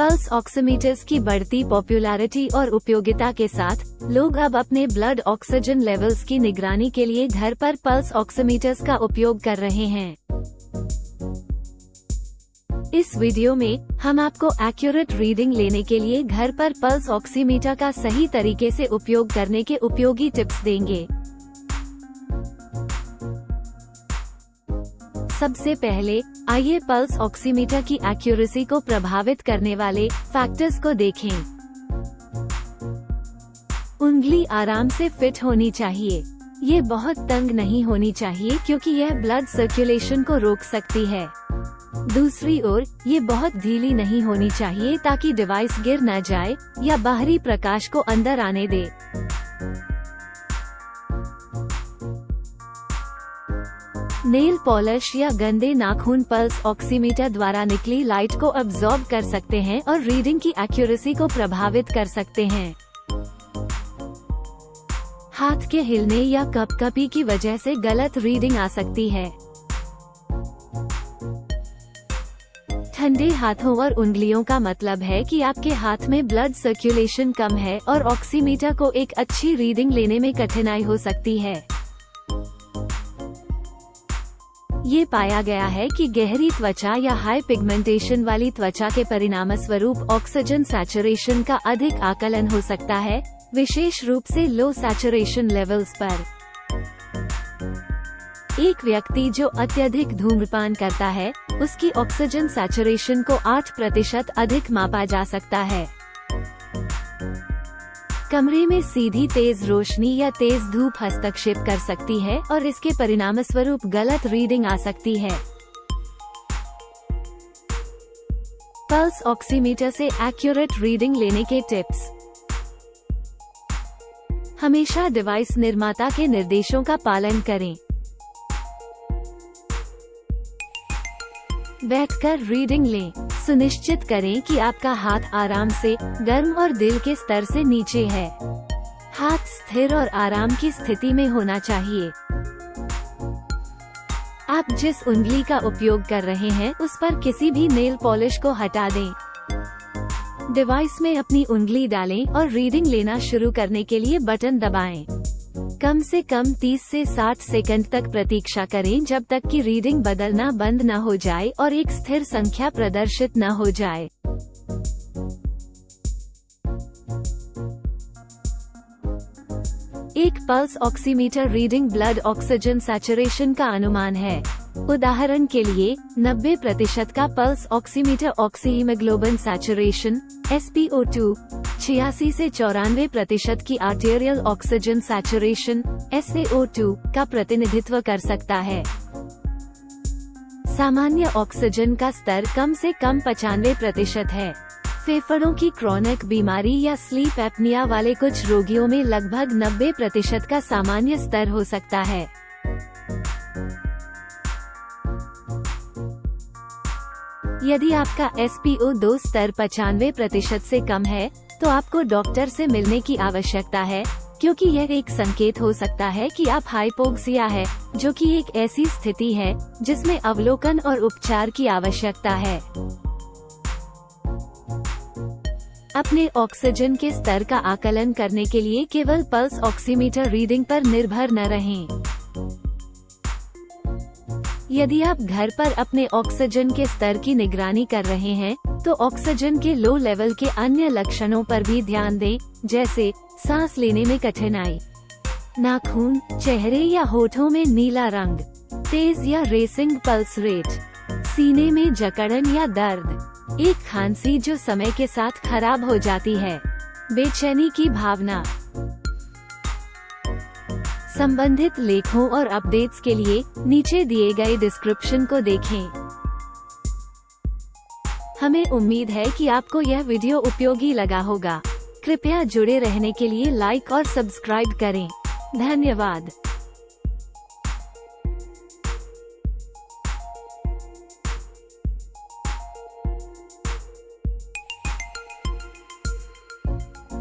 Pulse oximeters की बढ़ती popularity और उपयोगिता के साथ लोग अब अपने ब्लड ऑक्सीजन लेवल्स की निगरानी के लिए घर पर पल्स ऑक्सीमीटर्स का उपयोग कर रहे हैं। इस वीडियो में हम आपको एक्यूरेट रीडिंग लेने के लिए घर पर पल्स ऑक्सीमीटर का सही तरीके से उपयोग करने के उपयोगी टिप्स देंगे। सबसे पहले आइए पल्स ऑक्सीमीटर की एक्यूरेसी को प्रभावित करने वाले फैक्टर्स को देखें। उंगली आराम से फिट होनी चाहिए। ये बहुत तंग नहीं होनी चाहिए क्योंकि यह ब्लड सर्कुलेशन को रोक सकती है। दूसरी ओर ये बहुत ढीली नहीं होनी चाहिए ताकि डिवाइस गिर न जाए या बाहरी प्रकाश को अंदर आने दे। नेल पॉलिश या गंदे नाखून पल्स ऑक्सीमीटर द्वारा निकली लाइट को अब्सॉर्ब कर सकते हैं और रीडिंग की एक्यूरेसी को प्रभावित कर सकते हैं। हाथ के हिलने या कपकपी की वजह से गलत रीडिंग आ सकती है। ठंडे हाथों और उंगलियों का मतलब है कि आपके हाथ में ब्लड सर्कुलेशन कम है और ऑक्सीमीटर को एक अच्छी रीडिंग लेने में कठिनाई हो सकती है। ये पाया गया है कि गहरी त्वचा या हाई पिगमेंटेशन वाली त्वचा के परिणामस्वरूप ऑक्सीजन सैचुरेशन का अधिक आकलन हो सकता है, विशेष रूप से लो सैचुरेशन लेवल्स पर। एक व्यक्ति जो अत्यधिक धूम्रपान करता है, उसकी ऑक्सीजन सैचुरेशन को 8% अधिक मापा जा सकता है। कमरे में सीधी तेज रोशनी या तेज धूप हस्तक्षेप कर सकती है और इसके परिणामस्वरूप गलत रीडिंग आ सकती है। पल्स ऑक्सीमीटर से एक्यूरेट रीडिंग लेने के टिप्स। हमेशा डिवाइस निर्माता के निर्देशों का पालन करें। बैठकर रीडिंग लें। सुनिश्चित करें कि आपका हाथ आराम से, गर्म और दिल के स्तर से नीचे है। हाथ स्थिर और आराम की स्थिति में होना चाहिए। आप जिस उंगली का उपयोग कर रहे हैं उस पर किसी भी नेल पॉलिश को हटा दें। डिवाइस में अपनी उंगली डालें और रीडिंग लेना शुरू करने के लिए बटन दबाएं। कम से कम 30 से 60 सेकंड तक प्रतीक्षा करें जब तक कि रीडिंग बदलना बंद न हो जाए और एक स्थिर संख्या प्रदर्शित न हो जाए। एक pulse oximeter reading blood oxygen saturation का अनुमान है। उदाहरण के लिए 90% का pulse oximeter oxyhaemoglobin saturation SpO2, 86 से 94% की आर्टेरियल ऑक्सीजन सैचुरेशन SaO2 का प्रतिनिधित्व कर सकता है। सामान्य ऑक्सीजन का स्तर कम से कम 95% है। फेफड़ों की क्रॉनिक बीमारी या स्लीप एपनिया वाले कुछ रोगियों में लगभग 90% का सामान्य स्तर हो सकता है। यदि आपका SpO2 स्तर 95% से कम है, तो आपको डॉक्टर से मिलने की आवश्यकता है, क्योंकि यह एक संकेत हो सकता है कि आप हाइपोक्सिया है, जो कि एक ऐसी स्थिति है जिसमें अवलोकन और उपचार की आवश्यकता है। अपने ऑक्सीजन के स्तर का आकलन करने के लिए केवल पल्स ऑक्सीमीटर रीडिंग पर निर्भर न रहें। यदि आप घर पर अपने ऑक्सीजन के स्तर की निगरानी कर रहे हैं, तो ऑक्सीजन के लो लेवल के अन्य लक्षणों पर भी ध्यान दें, जैसे सांस लेने में कठिनाई, नाखून, चेहरे या होठों में नीला रंग, तेज या रेसिंग पल्स रेट, सीने में जकड़न या दर्द, एक खांसी जो समय के साथ खराब हो जाती है, बेचैनी की भावना। संबंधित लेखों और अपडेट्स के लिए नीचे दिए गए डिस्क्रिप्शन को देखें। हमें उम्मीद है कि आपको यह वीडियो उपयोगी लगा होगा। कृपया जुड़े रहने के लिए लाइक और सब्सक्राइब करें। धन्यवाद।